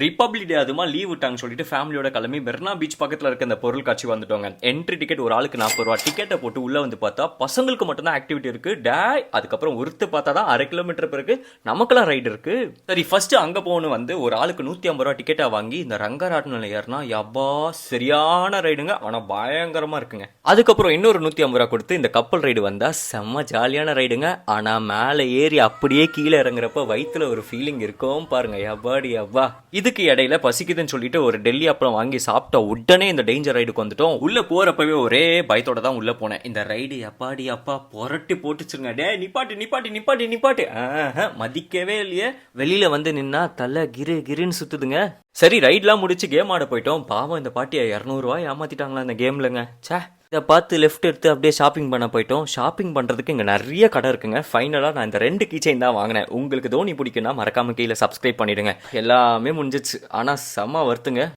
Republic டே அதுமா leave விட்டாங்கன்னு சொல்லிட்டு ஃபேமிலியோட கிளம்பி மெர்னா பீச் பக்கத்தில் இருக்க இந்த பொருள் காட்சி வந்துட்டோங்க. என்ட்ரி டிக்கெட் ஒரு ஆளுக்கு 40 ரூபா. டிக்கெட்டை போட்டு உள்ள வந்து பார்த்தா பசங்களுக்கு மட்டும்தான் ஆக்டிவிட்டி இருக்கு. அதுக்கப்புறம் ஒருத்து பார்த்தா தான் 1/2 கிலோமீட்டர் பிறகு நமக்கெல்லாம் ரைடு இருக்கு. சரி, ஃபர்ஸ்ட் அங்க போகணும் வந்து ஒரு ஆளுக்கு 150 ரூபா டிக்கெட்டா வாங்கி இந்த ரங்கராட்டினில் ஏறினா யப்பா சரியான ரைடுங்க. ஆனா பயங்கரமா இருக்குங்க. அதுக்கப்புறம் இன்னொரு 150 ரூபா கொடுத்து இந்த கப்பல் ரைடு வந்தா செம்ம ஜாலியான ரைடுங்க. ஆனா மேலே ஏறி அப்படியே கீழே இறங்குறப்ப வயிற்றுல ஒரு ஃபீலிங் இருக்கும் பாருங்க. யப்பாடி யப்பா. இதுக்கு இடையில பசிக்குதுன்னு சொல்லிட்டு ஒரு டெல்லி அப்பளம் வாங்கி சாப்பிட்ட உடனே இந்த டேஞ்சர் ரைடுக்கு வந்துட்டோம். உள்ள போறப்பவே ஒரே பயத்தோட தான் உள்ள போனேன். இந்த ரைடு அப்பாடி அப்பா புரட்டி போட்டுச்சுருங்க. டே நிப்பாட்டு நிப்பாட்டு நிப்பாட்டு நிப்பாட்டு. மதிக்கவே இல்லையே. வெளியில வந்து நின்னா தலை கிரு கிருன்னு சுத்துதுங்க. சரி, ரைட்லாம் முடிச்சு கேம் ஆட போயிட்டோம். பாவம் இந்த பாட்டியை 200 ரூபாய் ஏமாத்திட்டாங்களா இந்த கேம்லங்க. சே, இதை பார்த்து லெஃப்ட் எடுத்து அப்படியே ஷாப்பிங் பண்ண போயிட்டோம். ஷாப்பிங் பண்ணுறதுக்கு இங்கே நிறைய கடை இருக்குங்க. ஃபைனலாக நான் இந்த 2 கீச்சைன் தான் வாங்கினேன். உங்களுக்கு தோனி பிடிக்குன்னா மறக்காம கீழே சப்ஸ்கிரைப் பண்ணிடுங்க. எல்லாமே முடிஞ்சிச்சு. ஆனால் செம்ம வருத்துங்க.